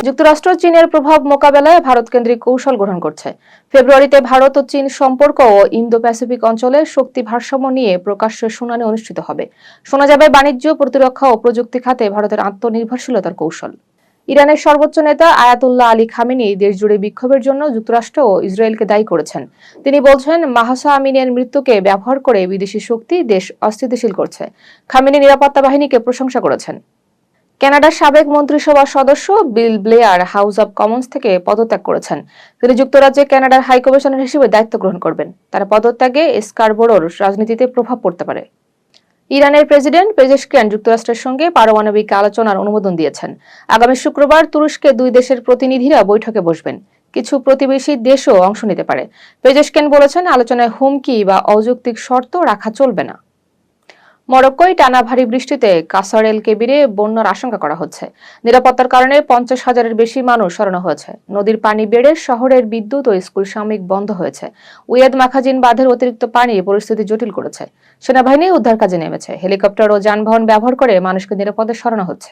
যুক্তরাষ্ট্র চীনের প্রভাব মোকাবেলায় ভারত কেন্দ্রিক কৌশল গ্রহণ করছে। ফেব্রুয়ারিতে ভারত ও চীন সম্পর্ক ও ইন্দো প্যাসিফিক অঞ্চলে শক্তি ভারসাম্য নিয়ে প্রকাশ্য শুনানি অনুষ্ঠিত হবে। শোনা যাবে বাণিজ্য, প্রতিরক্ষা ও প্রযুক্তি খাতে ভারতের আত্মনির্ভরশীলতার কৌশল। ইরানের সর্বোচ্চ নেতা আয়াতুল্লাহ আলী খামেনি দেশজুড়ে বিক্ষোভের জন্য যুক্তরাষ্ট্র ও ইসরায়েলকে দায়ী করেছেন। তিনি বলছেন, মাহসা আমিনের মৃত্যুকে ব্যবহার করে বিদেশি শক্তি দেশ অস্থিতিশীল করছে। খামেনি নিরাপত্তা বাহিনীকে প্রশংসা করেছেন। কানাডার সাবেক মন্ত্রিসভার সদস্য বিল ব্লেয়ার হাউস অব কমন্স থেকে পদত্যাগ করেছেন। তিনি যুক্তরাজ্যে কানাডার হাইকমিশনার হিসেবে দায়িত্ব গ্রহণ করবেন। তার পদত্যাগে স্কারবোরোর রাজনীতিতে প্রভাব পড়তে পারে। ইরানের প্রেসিডেন্ট পেজেশকিয়ান যুক্তরাষ্ট্রের সঙ্গে পারমাণবিক আলোচনার অনুমোদন দিয়েছেন। আগামী শুক্রবার তুরস্কে দুই দেশের প্রতিনিধিরা বৈঠকে বসবেন। কিছু প্রতিবেশী দেশও অংশ নিতে পারে। পেজেশকিয়ান বলেছেন, আলোচনায় হুমকি বা অযৌক্তিক শর্ত রাখা চলবে না। মরক্কোয় টানা ভারী বৃষ্টিতে কাসার এল কেবিরে বন্যার আশঙ্কা করা হচ্ছে। নিরাপত্তার কারণে 50,000-এর বেশি মানুষ সরানো হয়েছে। নদীর পানি বেড়ে শহরের বিদ্যুৎ ও স্কুল সাময়িক বন্ধ হয়েছে। উয়েদ মাখাজিন বাঁধের অতিরিক্ত পানি পরিস্থিতি জটিল করেছে। সেনাবাহিনী উদ্ধার কাজে নেমেছে। হেলিকপ্টার ও যানবাহন ব্যবহার করে মানুষকে নিরাপদে সরানো হচ্ছে।